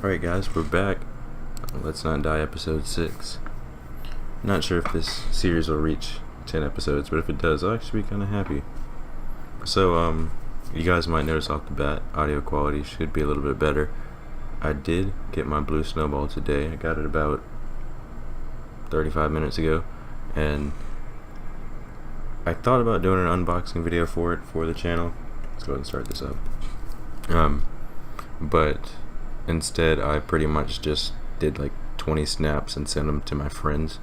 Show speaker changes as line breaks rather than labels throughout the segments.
Alright guys, we're back. Let's Not Die episode 6. Not sure if this series will reach 10 episodes, but if it does, I'll actually be kind of happy. So, you guys might notice off the bat, audio quality should be a little bit better. I did get my blue Snowball today. I got it about 35 minutes ago, and I thought about doing an unboxing video for it for the channel. Let's go ahead and start this up. But instead I pretty much just did like 20 snaps and sent them to my friends.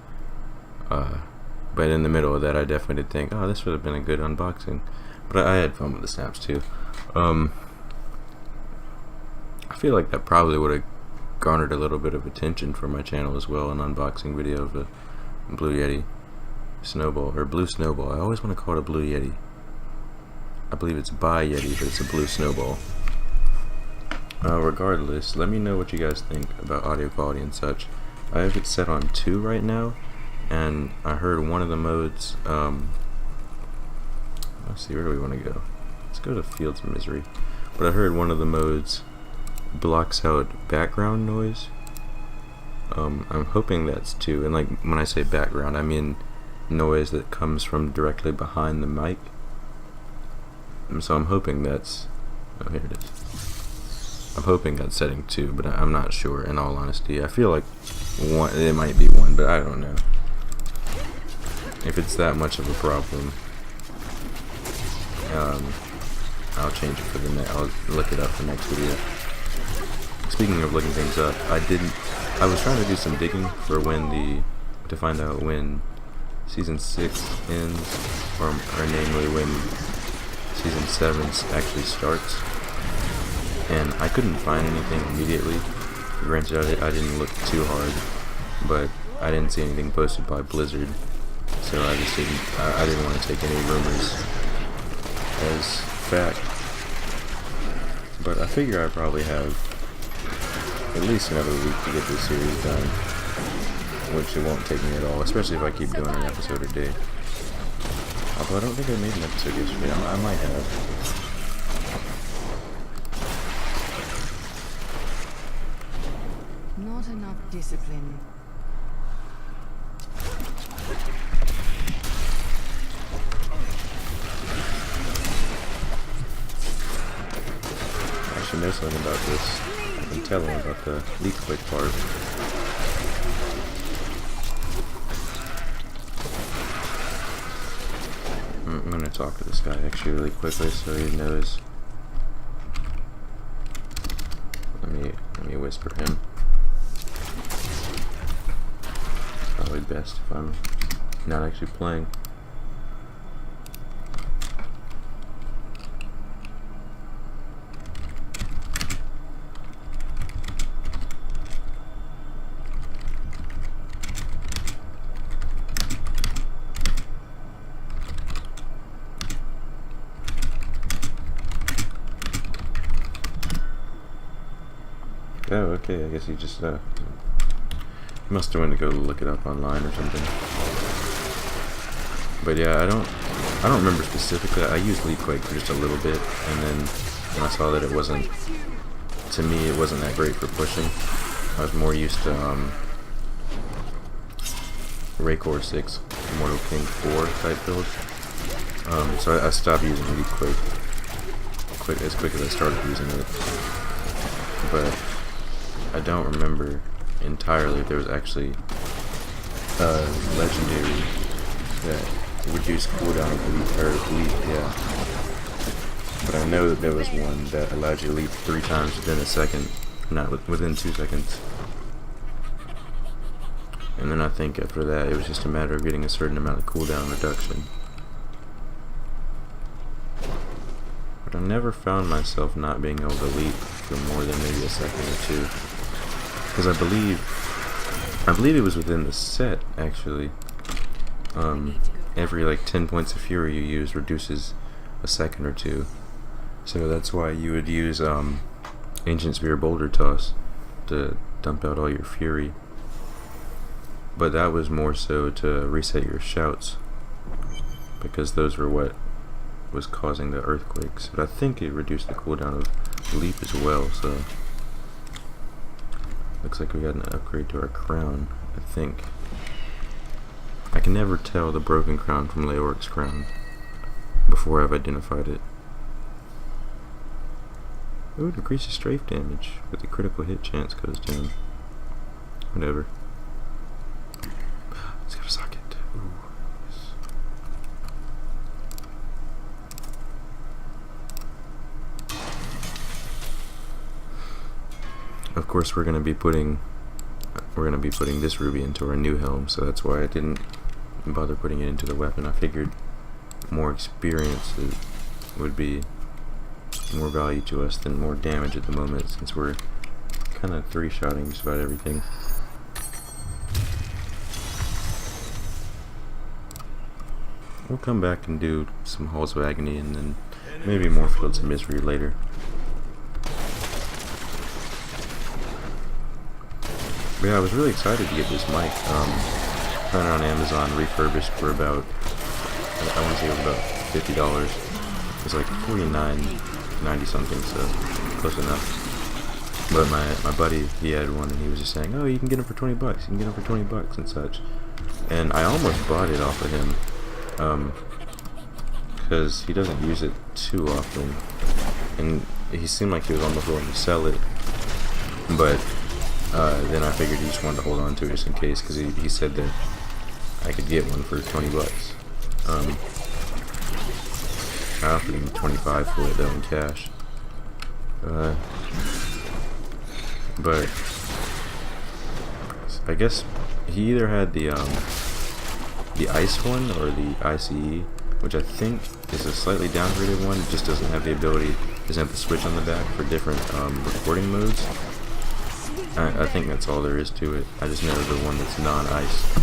But in the middle of that I definitely did think, oh, this would have been a good unboxing. But I had fun with the snaps too. I feel like that probably would have garnered a little bit of attention for my channel as well, an unboxing video of a Blue Yeti Snowball, or Blue Snowball. I always want to call it a Blue Yeti. I believe it's by Yeti, but it's a Blue Snowball. Regardless, let me know what you guys think about audio quality and such. I have it set on 2 right now, and I heard one of the modes, let's see, where do we want to go? Let's go to Fields of Misery. But I heard one of the modes blocks out background noise. I'm hoping that's 2, and like when I say background, I mean noise that comes from directly behind the mic. And so I'm hoping that's, oh, here it is. I'm hoping that's setting 2, but I'm not sure, in all honesty. I feel like 1, it might be 1, but I don't know if it's that much of a problem. I'll change it for the next. I'll look it up for next video. Speaking of looking things up, I was trying to do some digging for to find out when season 6 ends, or namely when season 7 actually starts. And I couldn't find anything immediately. Granted, I didn't look too hard, but I didn't see anything posted by Blizzard, so I just didn't want to take any rumors as fact. But I figure I probably have at least another week to get this series done, which it won't take me at all, especially if I keep doing an episode a day. Although I don't think I made an episode yesterday. I might have.
Not enough discipline.
I should know something about this. I can tell him about the leap quick part. I'm gonna talk to this guy actually really quickly so he knows. Let me whisper him. Probably best if I'm not actually playing. Oh, okay, I guess he just must have went to go look it up online or something. But yeah, I don't remember specifically. I used Leapquake for just a little bit, and then when I saw that it wasn't, to me, it wasn't that great for pushing. I was more used to Raycore 6, Immortal King 4 type build. So I stopped using Leapquake as quick as I started using it. But I don't remember entirely if there was actually a legendary that reduced cooldown of leap, yeah. But I know that there was one that allowed you to leap 3 times within a second, not within 2 seconds. And then I think after that it was just a matter of getting a certain amount of cooldown reduction. But I never found myself not being able to leap for more than maybe a second or 2. Because I believe it was within the set, actually. Every like 10 points of fury you use reduces a second or 2. So that's why you would use Ancient Sphere Boulder Toss to dump out all your fury. But that was more so to reset your shouts, because those were what was causing the earthquakes. But I think it reduced the cooldown of leap as well, so Looks like we got an upgrade to our crown, I think. I can never tell the broken crown from Leoric's crown before I've identified it. Ooh, it increases strafe damage, but the critical hit chance goes down. Whatever. Let's get a socket. Ooh, yes. Of course, we're gonna be putting this ruby into our new helm, so that's why I didn't bother putting it into the weapon. I figured more experience would be more value to us than more damage at the moment, since we're kind of three-shotting just about everything. We'll come back and do some Halls of Agony and then maybe more Fields of Misery later. But yeah, I was really excited to get this mic. Found it on Amazon, refurbished for about, I want to say it was about $50. It was like $49.90 something, so close enough. But my buddy, he had one, and he was just saying, oh, you can get them for 20 bucks, you can get them for 20 bucks and such. And I almost bought it off of him, because he doesn't use it too often, and he seemed like he was almost willing to sell it, but then I figured he just wanted to hold on to it just in case, because he said that I could get one for 20 bucks. I offered him 25 for it though in cash. But I guess he either had the ice one or the ICE, which I think is a slightly downgraded one. It just doesn't have the ability, doesn't have the switch on the back for different recording modes. I think that's all there is to it. I just know the one that's non-ice,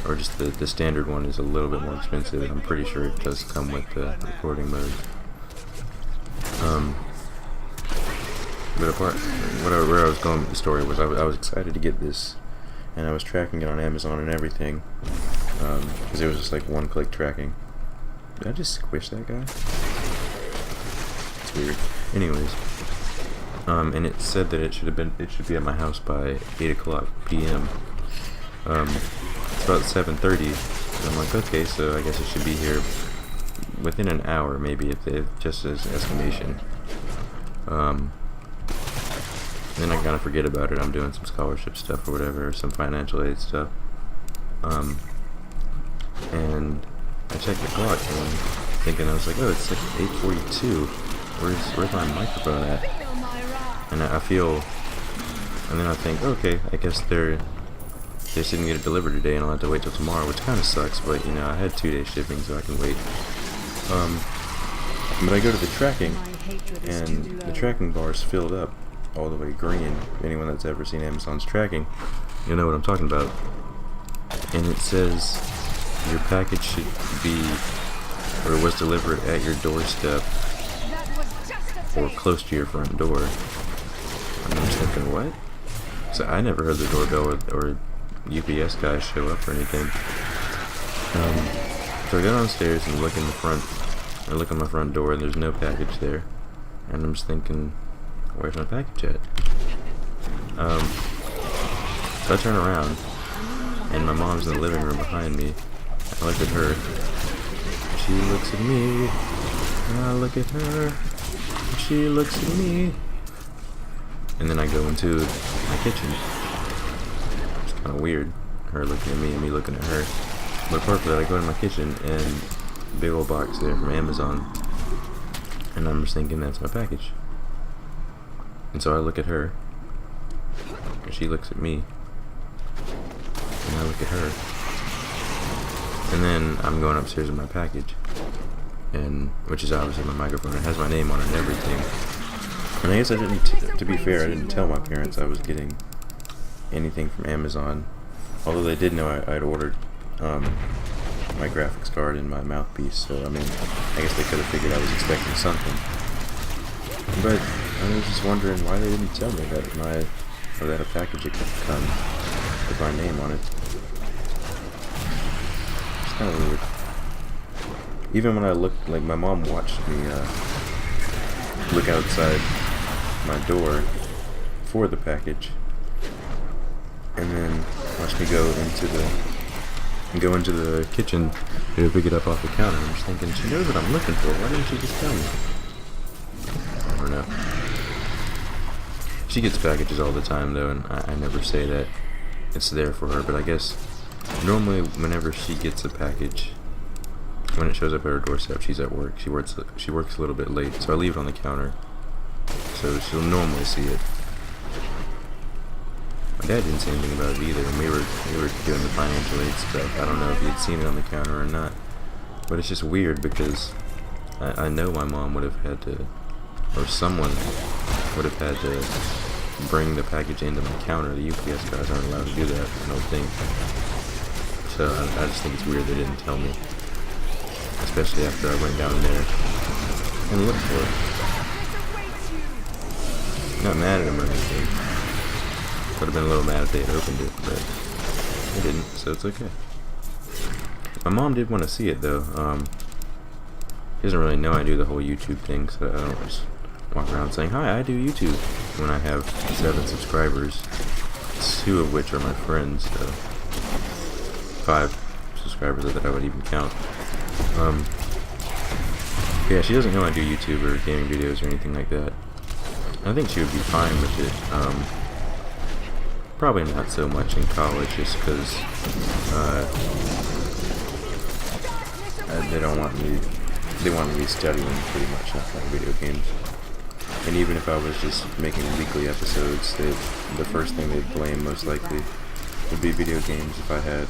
or just the standard one, is a little bit more expensive. I'm pretty sure it does come with the recording mode. But apart, where I was going with the story was I was excited to get this, and I was tracking it on Amazon and everything, because it was just like one-click tracking. Did I just squish that guy? It's weird. Anyways. And it said that it should be at my house by 8 o'clock p.m. It's about 7:30, and I'm like, okay, so I guess it should be here within an hour, maybe, if they just as estimation. Then I kind of forget about it. I'm doing some scholarship stuff or whatever, or some financial aid stuff. And I checked the clock, and I'm thinking, I was like, oh, it's like 8:42. Where's my microphone at? And I feel, and then I think, okay, I guess they just didn't get it delivered today, and I'll have to wait till tomorrow, which kind of sucks, but you know, I had 2 days shipping, so I can wait. But I go to the tracking, and the tracking bar is filled up all the way green. Anyone that's ever seen Amazon's tracking, you'll know what I'm talking about. And it says your package should be, or was delivered at your doorstep or close to your front door. And I'm just thinking, what? So I never heard the doorbell or UPS guys show up or anything. So I go downstairs and look in the front, I look on my front door, and there's no package there. And I'm just thinking, where's my package at? So I turn around, and my mom's in the living room behind me. I look at her. She looks at me. And I look at her. She looks at me. And then I go into my kitchen. It's kind of weird, her looking at me and me looking at her. But apart from that, I go into my kitchen, and big old box there from Amazon, and I'm just thinking, that's my package. And so I look at her, and she looks at me, and I look at her. And then I'm going upstairs with my package, and which is obviously my microphone. It has my name on it and everything. And I guess I didn't, to be fair, I didn't tell my parents I was getting anything from Amazon. Although they did know I had ordered my graphics card and my mouthpiece, so I mean, I guess they could have figured I was expecting something. But I was just wondering why they didn't tell me that a package had come with my name on it. It's kind of weird. Even when I looked, like my mom watched me look outside my door for the package, and then watch me go into the kitchen to pick it up off the counter. I'm just thinking, she knows what I'm looking for. Why didn't she just tell me? I don't know. She gets packages all the time though, and I never say that it's there for her. But I guess normally whenever she gets a package, when it shows up at her doorstep, she's at work. She works a little bit late, so I leave it on the counter, so she'll normally see it. My dad didn't say anything about it either, and we were doing the financial aid stuff. I don't know if he had seen it on the counter or not, but it's just weird because I know my mom would have had to, or someone would have had to bring the package into my counter. The UPS guys aren't allowed to do that, I don't think. So I just think it's weird they didn't tell me, especially after I went down there and looked for it. Not mad at him or anything. Would have been a little mad if they had opened it, but they didn't, so it's okay. My mom did want to see it though. She doesn't really know I do the whole YouTube thing, so I don't just walk around saying, "Hi, I do YouTube," when I have 7 subscribers, 2 of which are my friends, so 5 subscribers that I would even count. Yeah, she doesn't know I do YouTube or gaming videos or anything like that. I think she would be fine with it. Probably not so much in college, just because they don't want me. They want me studying pretty much, not playing video games. And even if I was just making weekly episodes, the first thing they'd blame most likely would be video games if I had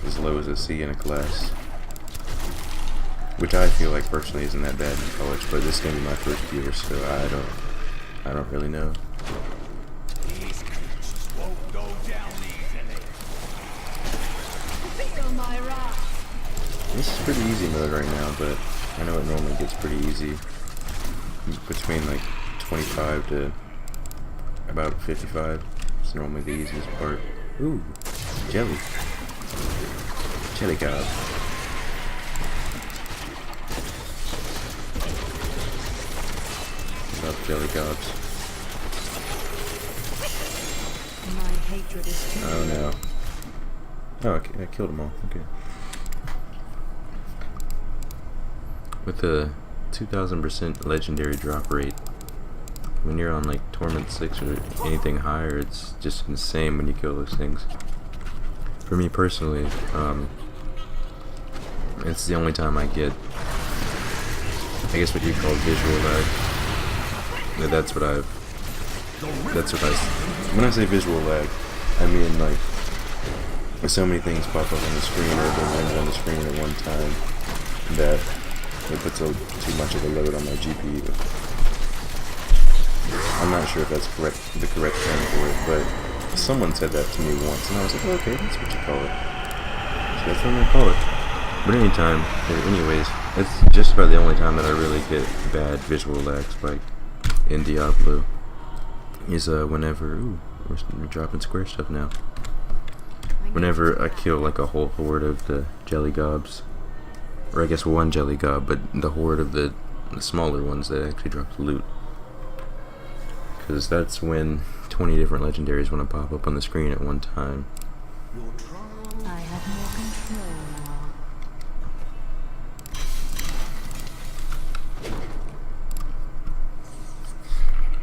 as low as a C in a class. Which I feel like personally isn't that bad in college, but this is gonna be my first year, so I don't really know. This is pretty easy mode right now, but I know it normally gets pretty easy between like 25 to about 55. It's normally the easiest part. Ooh, jelly. Jelly gob. Love jelly gobs.
My hatred is too
Oh no. Oh, okay, I killed them all. Okay. With the 2000% legendary drop rate, when you're on like Torment 6 or anything higher, it's just insane when you kill those things. For me personally, it's the only time I get, I guess what you call visual lag. When I say visual lag, I mean like, so many things pop up on the screen or they land on the screen at one time that it puts too much of a load on my GPU. I'm not sure if that's the correct term for it, but someone said that to me once, and I was like, oh, okay, that's what you call it. So that's what I'm gonna call it. But anyways, it's just about the only time that I really get bad visual lag spike in Diablo. Is whenever, we're dropping square stuff now. Whenever I kill like a whole horde of the jelly gobs. Or I guess one jelly gob, but the horde of the smaller ones that actually drop the loot. Because that's when 20 different legendaries want to pop up on the screen at one time.
I have more control now.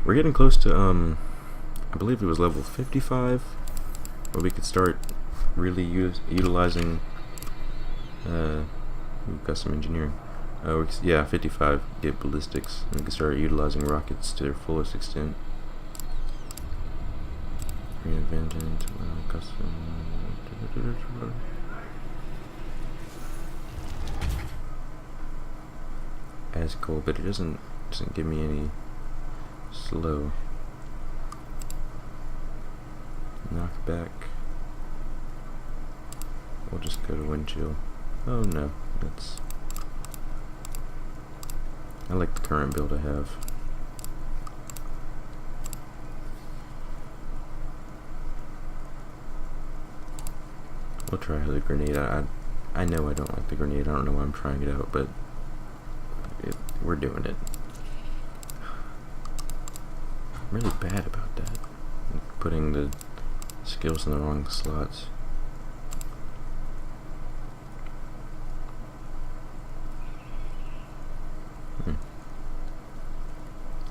We're getting close to, I believe it was level 55, where we could start really utilizing, custom engineering. Yeah, 55, get ballistics, and we can start utilizing rockets to their fullest extent. Vengeance, custom. As cool, but it doesn't give me any slow. Knockback. We'll just go to wind chill. Oh no, I like the current build I have. We'll try the grenade. I know I don't like the grenade. I don't know why I'm trying it out, but we're doing it. I'm really bad about that. Putting the Skills in the wrong slots.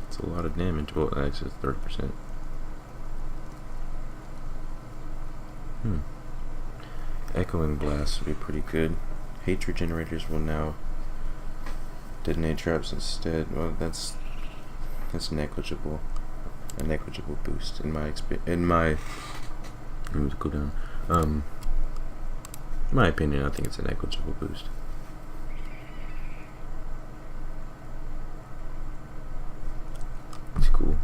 It's a lot of damage. Well, actually, it's 30%. Echoing blasts would be pretty good. Hatred generators will now detonate traps instead. Well, that's negligible. A negligible boost in my cooldown. In my opinion, I think it's a negligible boost. It's cool.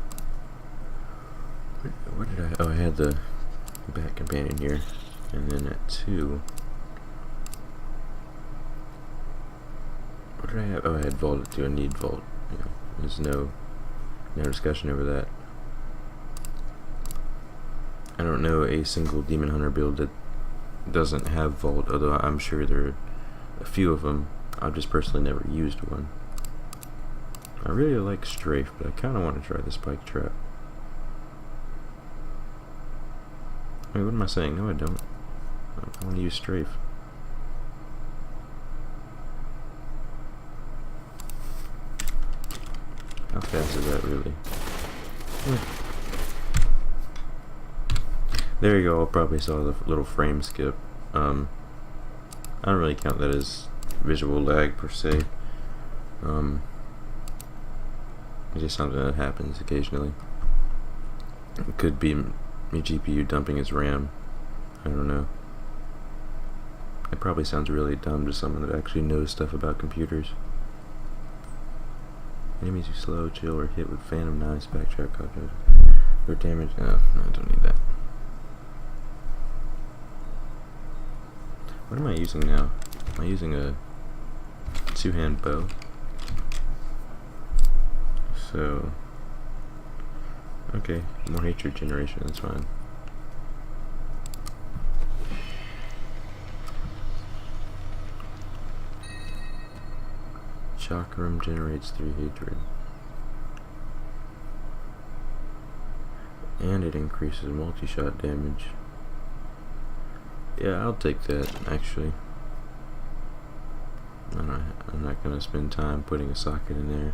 What did I? Oh, I had the back companion here, and then at 2. What did I have? Oh, I had vault at 2. I need vault. Yeah, there's no discussion over that. I don't know a single Demon Hunter build that doesn't have vault, although I'm sure there are a few of them. I've just personally never used one. I really like Strafe, but I kind of want to try the Spike Trap. Wait, what am I saying? No, I don't. I want to use Strafe. How fast is that really? There you go. I probably saw the little frame skip. I don't really count that as visual lag per se. It's just something that happens occasionally. It could be your GPU dumping its RAM. I don't know. It probably sounds really dumb to someone that actually knows stuff about computers. Enemies who slow, chill, or hit with Phantom Knives, backtrack, cognitive, or damage. No, I don't need that. What am I using now? Am I using a 2-hand bow? So, okay, more hatred generation, that's fine. Chakram generates 3 hatred. And it increases multi-shot damage. Yeah, I'll take that, actually. I'm not gonna spend time putting a socket in there.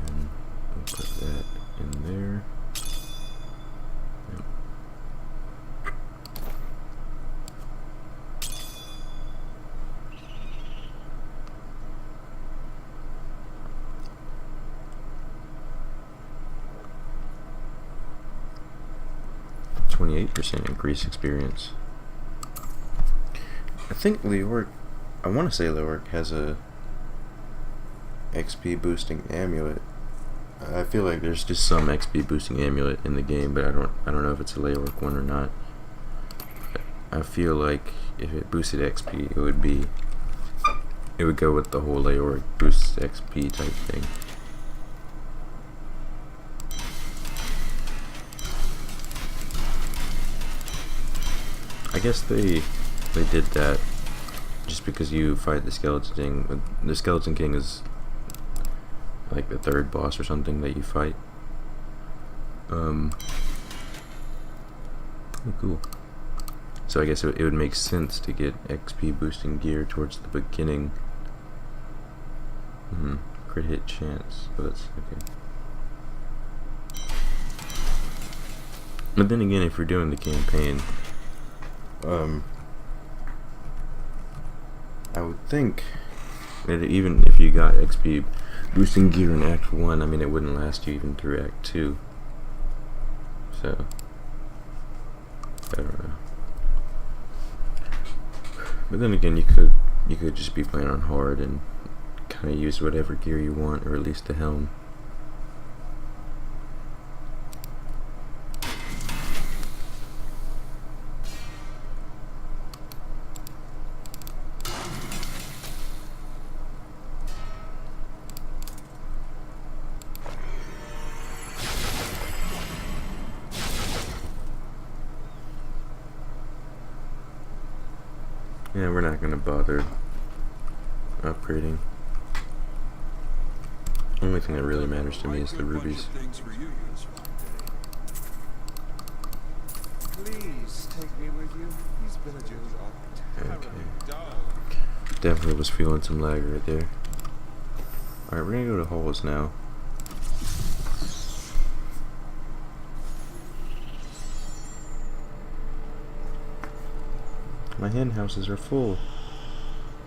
And we'll put that in there. Yep. %28 increase experience. I think Leoric, I want to say Leoric has a XP boosting amulet. I feel like there's just some XP boosting amulet in the game, but I don't know if it's a Leoric one or not. I feel like if it boosted XP, it would go with the whole Leoric boosts XP type thing. I guess they did that just because you fight the Skeleton King. The Skeleton King is like the 3rd boss or something that you fight. Oh, cool. So I guess it would make sense to get XP boosting gear towards the beginning. Crit hit chance. Oh, that's okay. But then again, if you're doing the campaign, I would think that even if you got XP boosting gear in Act 1, I mean, it wouldn't last you even through Act 2. So, I don't know. But then again, you could just be playing on hard and kind of use whatever gear you want, or at least the helm. Yeah, we're not gonna bother upgrading. Only thing that really matters to me is the rubies.
Please take me with you. These villagers are terribly dull.
Definitely was feeling some lag right there. Alright, we're gonna go to halls now. My hen houses are full.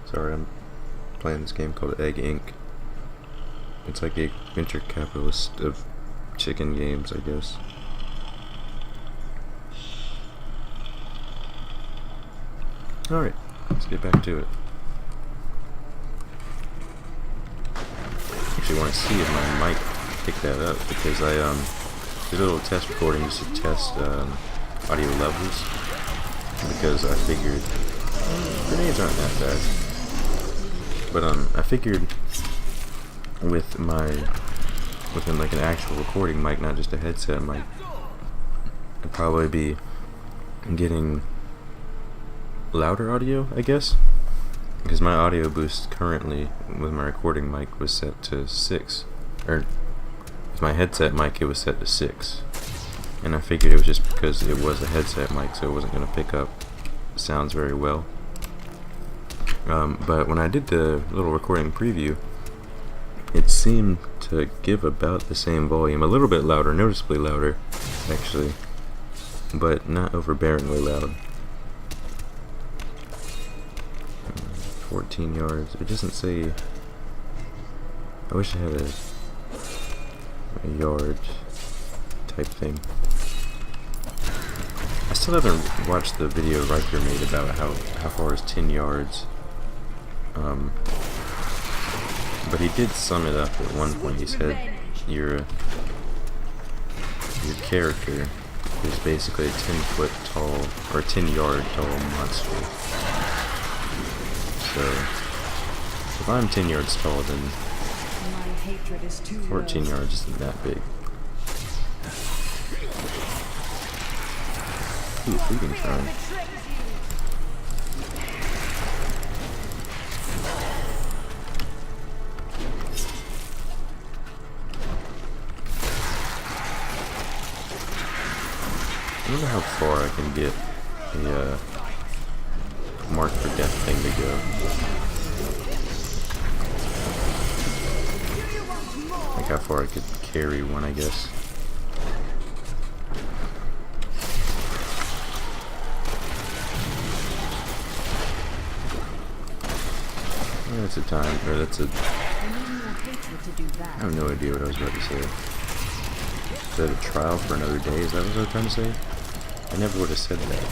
Sorry, I'm playing this game called Egg Inc. It's like a venture capitalist of chicken games, I guess. Alright, let's get back to it. Actually want to see if my mic picked that up, because I did a little test recording just to test audio levels, because I figured grenades aren't that bad. But I figured within like an actual recording mic, not just a headset mic, I'd probably be getting louder audio, I guess, because my audio boost currently with my recording mic was set to 6, or with my headset mic it was set to 6, and I figured it was just because it was a headset mic, so it wasn't going to pick up sounds very well. But when I did the little recording preview, it seemed to give about the same volume, a little bit louder, noticeably louder actually, but not overbearingly loud. 14 yards. It doesn't say. I wish I had a yard type thing. I still haven't watched the video Riker made about how far is 10 yards. But he did sum it up at one point. He said your character is basically a 10-foot tall or 10-yard tall monster. So, if I'm 10 yards tall, then 14 yards isn't that big. Ooh, feeding shrine. I wonder how far I can get the mark for death thing to go. Like how far I could carry one, I guess. That's a time, or that's a... I have no idea what I was about to say. Is that a trial for another day? Is that what I was trying to say? I never would have said that.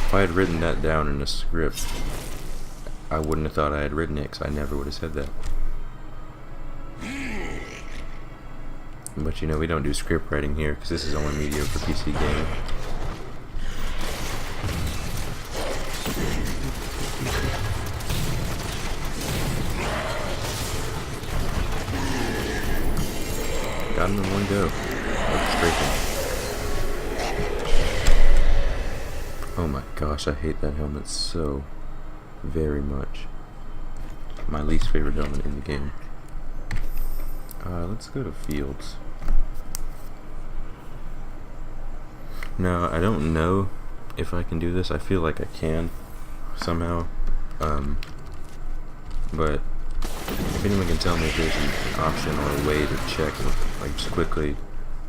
If I had written that down in a script, I wouldn't have thought I had written it, because I never would have said that. But you know, we don't do script writing here, because this is only mediocre PC gaming. Got him in one go. Orchestration. Oh my gosh, I hate that helmet so very much. My least favorite helmet in the game. Let's go to fields. Now, I don't know if I can do this. I feel like I can somehow. But if anyone can tell me if there's an option or a way to check, like just quickly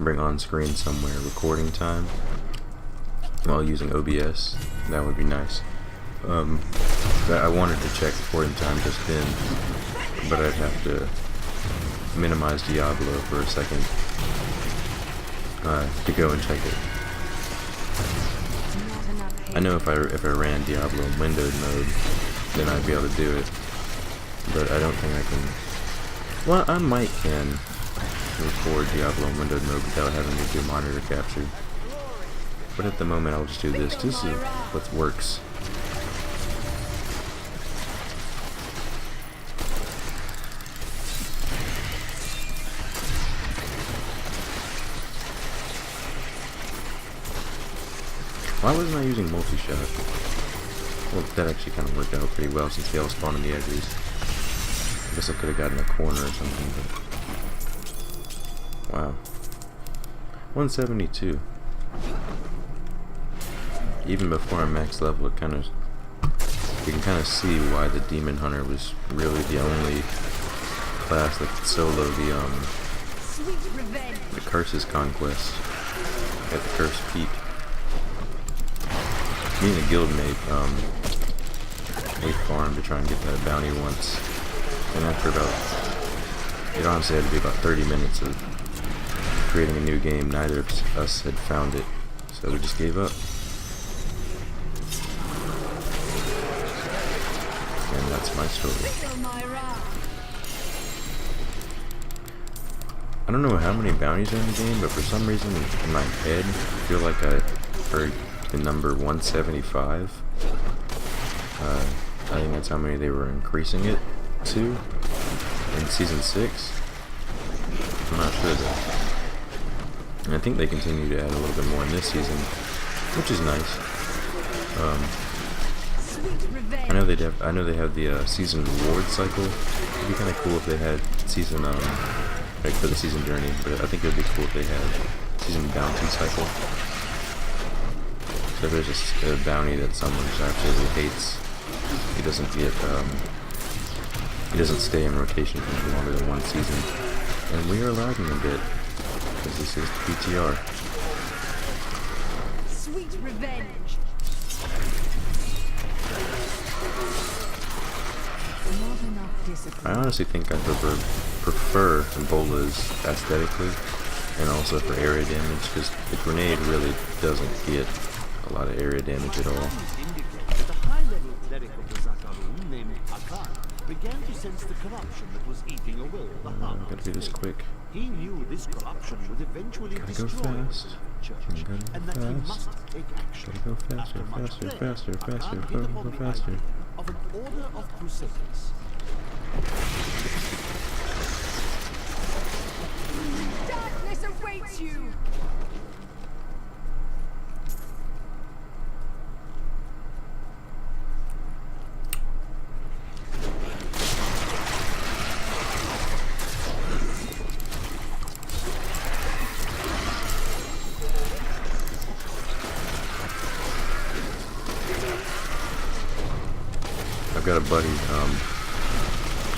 bring on screen somewhere recording time while using OBS, that would be nice. I wanted to check recording time just then, but I'd have to minimize Diablo for a second to go and check it. I know if I ran Diablo in windowed mode, then I'd be able to do it, but I don't think I can. Well, I might can record Diablo in windowed mode without having to do monitor capture, but at the moment I'll just do this. This is what works. Why wasn't I using multi-shot? Well, that actually kind of worked out pretty well since they all spawned on the edges. I guess I could have gotten a corner or something, but... Wow. 172. even before I'm max level, you can kind of see why the Demon Hunter was really the only class that could solo the Curse's Conquest at the Curse Peak. Me and a guildmate, we farmed to try and get that bounty once, and after about, it honestly had to be about 30 minutes of creating a new game, neither of us had found it, so we just gave up. And that's my story. I don't know how many bounties are in the game, but for some reason in my head, I feel like I heard the number 175. I think that's how many they were increasing it to in Season 6. I'm not sure though. And I think they continue to add a little bit more in this season, which is nice. I know they have the season reward cycle. It'd be kind of cool if they had season like for the season journey, but I think it would be cool if they had season bounty cycle. So if there's a bounty that someone just absolutely hates, he doesn't stay in rotation for longer than one season. And we are lagging a bit because this is the PTR.
Sweet revenge. Not enough discipline.
I honestly think I prefer Ebola's aesthetically and also for area damage, because the grenade really doesn't get a lot of area damage at all.
The high-level cleric of the Zakarum named Akar began to sense the corruption that was eating away at the heart
Gotta do this quick.
He knew this corruption would eventually
Gotta go
destroy
fast.
the church, and that he must take action.
Gotta go faster,
After much
faster,
prayer,
faster, faster,
Akar hit
go
upon the
faster.
idea of an order of crusaders.
Darkness awaits you.
I've got a buddy,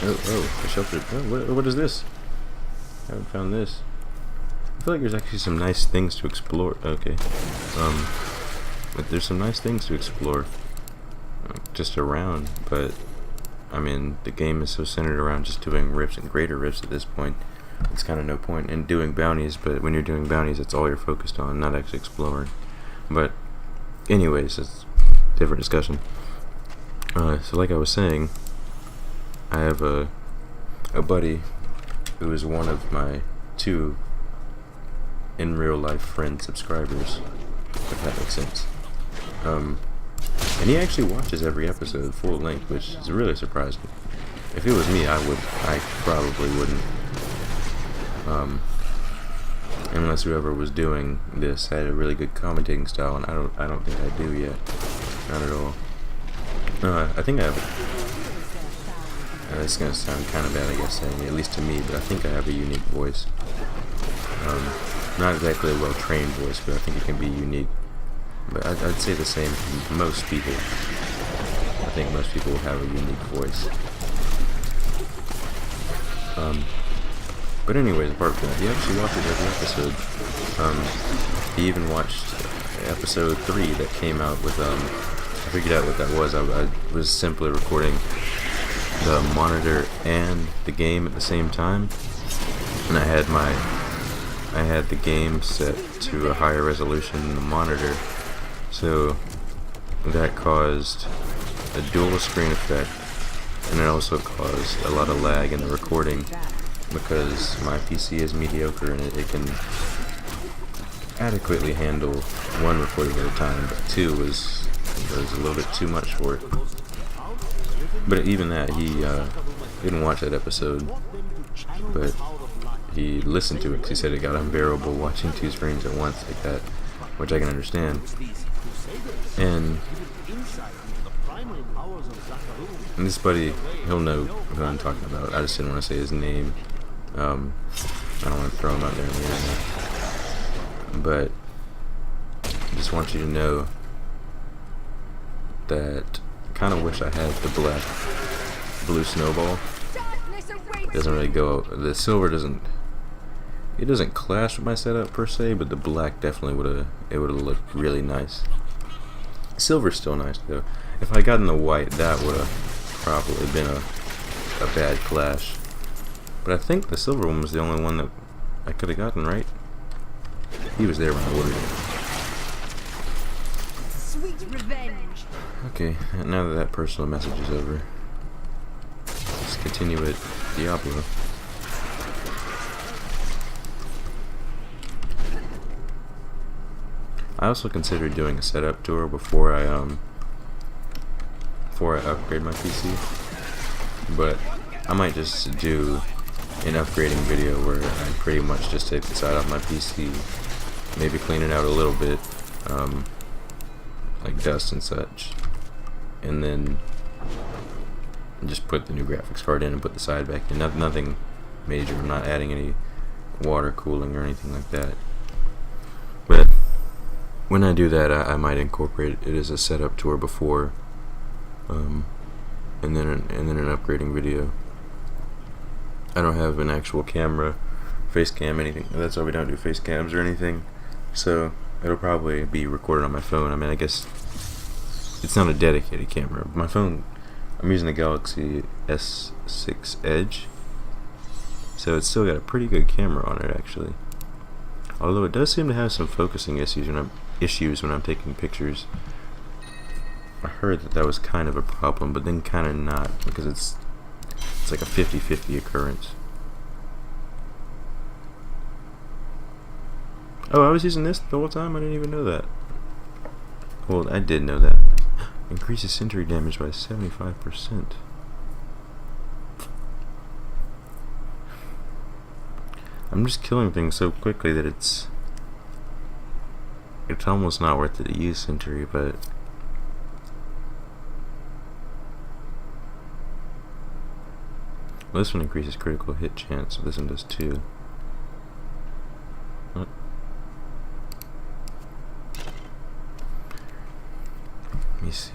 I sheltered. Oh, what is this? I haven't found this. I feel like there's actually some nice things to explore. Okay. But there's some nice things to explore just around, but I mean, the game is so centered around just doing rifts and greater rifts at this point. It's kind of no point in doing bounties, but when you're doing bounties, that's all you're focused on, not actually exploring. But anyways, it's a different discussion. So like I was saying, I have a buddy who is one of my 2 in real life friend subscribers, if that makes sense. And he actually watches every episode full length, which is really surprising. If it was me, I probably wouldn't. Unless whoever was doing this had a really good commentating style, and I don't think I do yet. Not at all. I think I have. It's gonna sound kind of bad, I guess, saying it, at least to me, but I think I have a unique voice. Not exactly a well-trained voice, but I think it can be unique. But I'd say the same for most people. I think most people have a unique voice. But anyways, apart from that, he actually watches every episode. He even watched episode 3 that came out with, I figured out what that was. I was simply recording the monitor and the game at the same time, and I had the game set to a higher resolution than the monitor, so that caused a dual screen effect, and it also caused a lot of lag in the recording because my PC is mediocre and it can adequately handle 1 recording at a time, but 2 was a little bit too much for it. But even that, he didn't watch that episode, but he listened to it because he said it got unbearable watching 2 screens at once like that, which I can understand. And this buddy, he'll know who I'm talking about. I just didn't want to say his name. I don't want to throw him out there on the internet. But I just want you to know that I kind of wish I had the blue Snowball.
Darkness awaits
It doesn't really go. The silver doesn't. It doesn't clash with my setup per se, but the black definitely would have. It would have looked really nice. Silver's still nice though. If I gotten the white, that would have probably been a bad clash. But I think the silver one was the only one that I could have gotten, right? He was there when I ordered it.
sweet revenge.
Okay, now that that personal message is over, let's continue with Diablo. I also considered doing a setup tour before I upgrade my PC, but I might just do an upgrading video where I pretty much just take the side off my PC, maybe clean it out a little bit, like dust and such, and then just put the new graphics card in and put the side back in. Nothing major. I'm not adding any water cooling or anything like that. But when I do that, I might incorporate it as a setup tour before, and then an upgrading video. I don't have an actual camera, face cam, anything. That's why we don't do face cams or anything. So it'll probably be recorded on my phone. I mean, I guess it's not a dedicated camera. My phone, I'm using the Galaxy S6 Edge, so it's still got a pretty good camera on it actually. Although it does seem to have some focusing issues when I'm taking pictures. I heard that was kind of a problem, but then kind of not, because it's like a 50-50 occurrence. Oh, I was using this the whole time? I didn't even know that. Well, I did know that. Increases sentry damage by 75%. I'm just killing things so quickly that it's almost not worth it to use sentry, but well, this one increases critical hit chance, so this one does too. What? Let me see.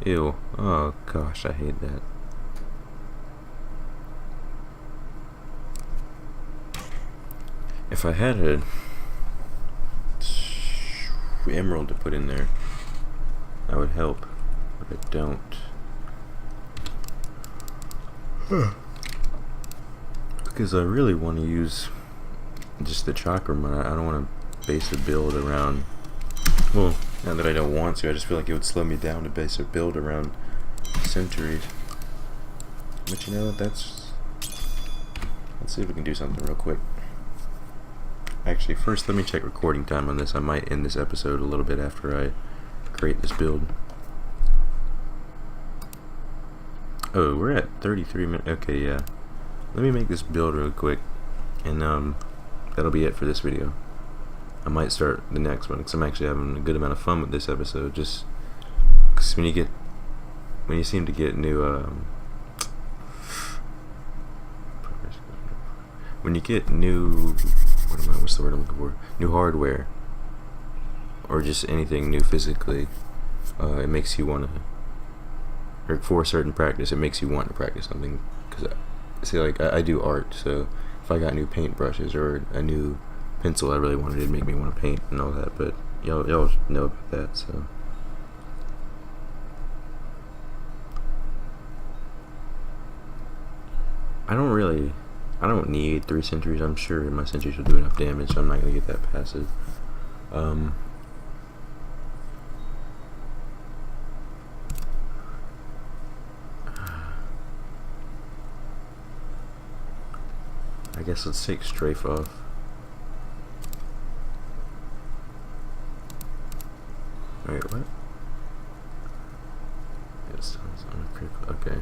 Ew. Oh gosh, I hate that. If I had an emerald to put in there, that would help, but I don't. Because I really want to use just the chakram. I don't want to base a build around. Well, not that I don't want to. I just feel like it would slow me down to base a build around centuries. But you know what? Let's see if we can do something real quick. Actually, first let me check recording time on this. I might end this episode a little bit after I create this build. Oh, we're at 33 minutes. Okay, yeah. Let me make this build real quick, and that'll be it for this video. I might start the next one because I'm actually having a good amount of fun with this episode. Just because when you seem to get new when you get new, what's the word I'm looking for? New hardware, or just anything new physically, it makes you want to. Or for a certain practice, it makes you want to practice something. Because, see, like, I do art, so if I got new paint brushes or a new pencil I really wanted, it'd make me want to paint and all that, but y'all know about that, so. I don't need 3 sentries. I'm sure my sentries will do enough damage, so I'm not going to get that passive. I guess let's take strafe off. Wait, what? Yes, it's uncritical. Okay.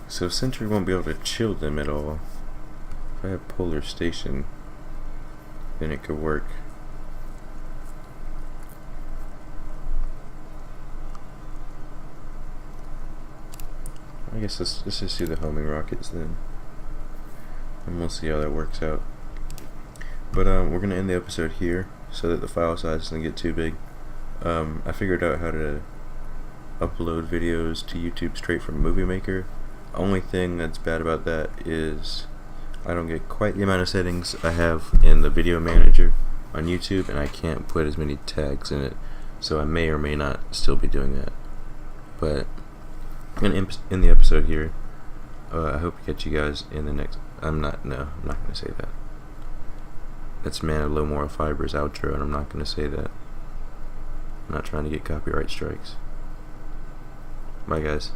So Sentry won't be able to chill them at all. If I have Polar Station, then it could work. I guess let's just do the homing rockets then, and we'll see how that works out. But we're gonna end the episode here so that the file size doesn't get too big. I figured out how to upload videos to YouTube straight from Movie Maker. Only thing that's bad about that is I don't get quite the amount of settings I have in the video manager on YouTube, and I can't put as many tags in it, so I may or may not still be doing that. But I'm gonna end the episode here. I hope to catch you guys in the next. I'm not gonna say that. That's Man of Low Moral Fiber's outro, and I'm not gonna say that. I'm not trying to get copyright strikes. Bye, guys.